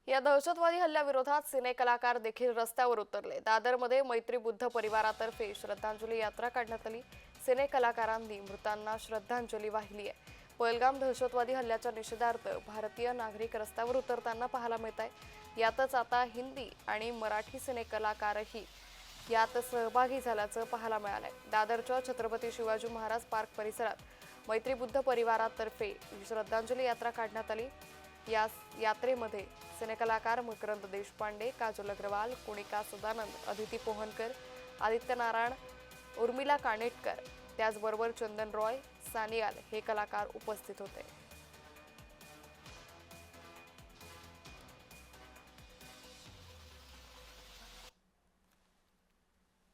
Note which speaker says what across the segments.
Speaker 1: या दहशतवादी हल्ल्याविरोधात सिनेकलाकार देखील रस्त्यावर उतरले। दादरमध्ये मैत्री बुद्ध परिवारातर्फे श्रद्धांजली यात्रा काढण्यात आली। सिनेकलाकारांनी मृतांना श्रद्धांजली वाहिली आहे। पहलगाम दहशतवादी हल्ल्याच्या निषेधार्थ भारतीय नागरिक रस्त्यावर उतरताना पाहायला मिळत आहे। यातच आता हिंदी आणि मराठी सिनेकलाकारही यात सहभागी झाल्याचं पाहायला मिळालंय। दादरच्या छत्रपती शिवाजी महाराज पार्क परिसरात मैत्री बुद्ध परिवारातर्फे श्रद्धांजली यात्रा काढण्यात आली। या यात्रेमध्ये सिनेकलाकार मकरंद देशपांडे, काजल अग्रवाल, कुणिका सदानंद, अदिती पोहनकर, आदित्य नारायण, उर्मिला कानेटकर, त्याचबरोबर चंदन रॉय, सानियाल हे कलाकार उपस्थित होते।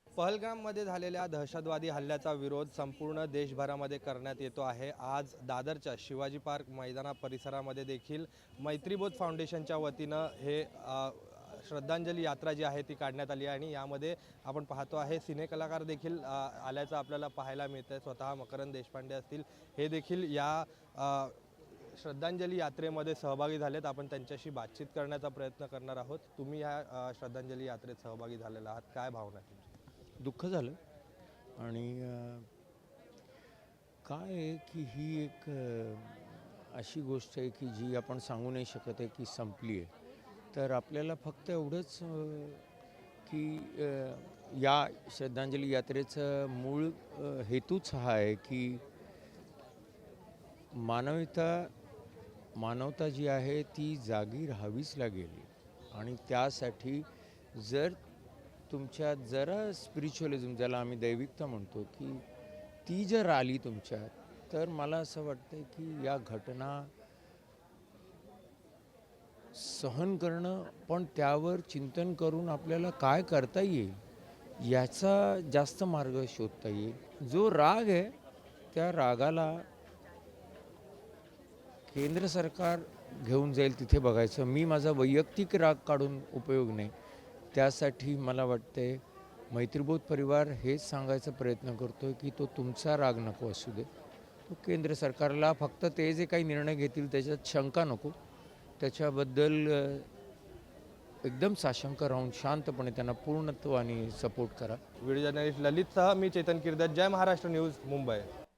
Speaker 2: पहलगाममध्ये झालेल्या दहशतवादी हल्ल्याचा विरोध संपूर्ण देशभरामध्ये करण्यात येतो आहे। आज दादरच्या शिवाजी पार्क मैदाना परिसरामध्ये देखील मैत्रीबोध फाउंडेशनच्या वतीनं हे श्रद्धांजली यात्रा जी आहे ती काढण्यात आली आहे आणि यामध्ये आपण पाहतो आहे सिनेकलाकार देखील आल्याचं आपल्याला पाहायला मिळतंय। स्वतः मकरंद देशपांडे असतील हे देखील या श्रद्धांजली यात्रेमध्ये सहभागी झालेत। आपण त्यांच्याशी बातचीत करण्याचा प्रयत्न करणार आहोत। तुम्ही या श्रद्धांजली यात्रेत सहभागी झालेला आहात, काय भावना आहे तुमची?
Speaker 3: दुःख झालं आणि काय आहे की ही एक अशी गोष्ट आहे की जी आपण सांगू नाही शकत आहे की संपली आहे। तर आपल्याला फक्त एवढंच की या श्रद्धांजली यात्रेचं मूळ हेतूच हा आहे की मानवता जी आहे ती जागी राहावीच लागेल आणि त्यासाठी जर तुमच्यात जरा स्पिरिच्युअलिझम, ज्याला आम्ही दैविकता म्हणतो, की ती जर आली तुमच्यात, तर मला असं वाटतं की या घटना सहन करणं, पण त्यावर चिंतन करून आपल्याला काय करता येईल याचा जास्त मार्ग शोधता येईल। जो राग आहे त्या रागाला केंद्र सरकार घेऊन जाईल तिथे बघायचं। मी माझा वैयक्तिक राग काढून उपयोग नाही। त्यासाठी मला वाटते मैत्रीबोध परिवार हेच सांगायचा प्रयत्न करतो की तो तुमचा राग नको असू दे, तो केंद्र सरकारला फक्त ते जे काही निर्णय घेतील त्याच्यात शंका नको, त्याच्याबद्दल एकदम साशंक राहून शांतपणे त्यांना पूर्णत्वाने सपोर्ट करा।
Speaker 2: व्हिडिओ जर्नलिस्ट ललितसह मी चेतन किर्दत, जय महाराष्ट्र न्यूज, मुंबई।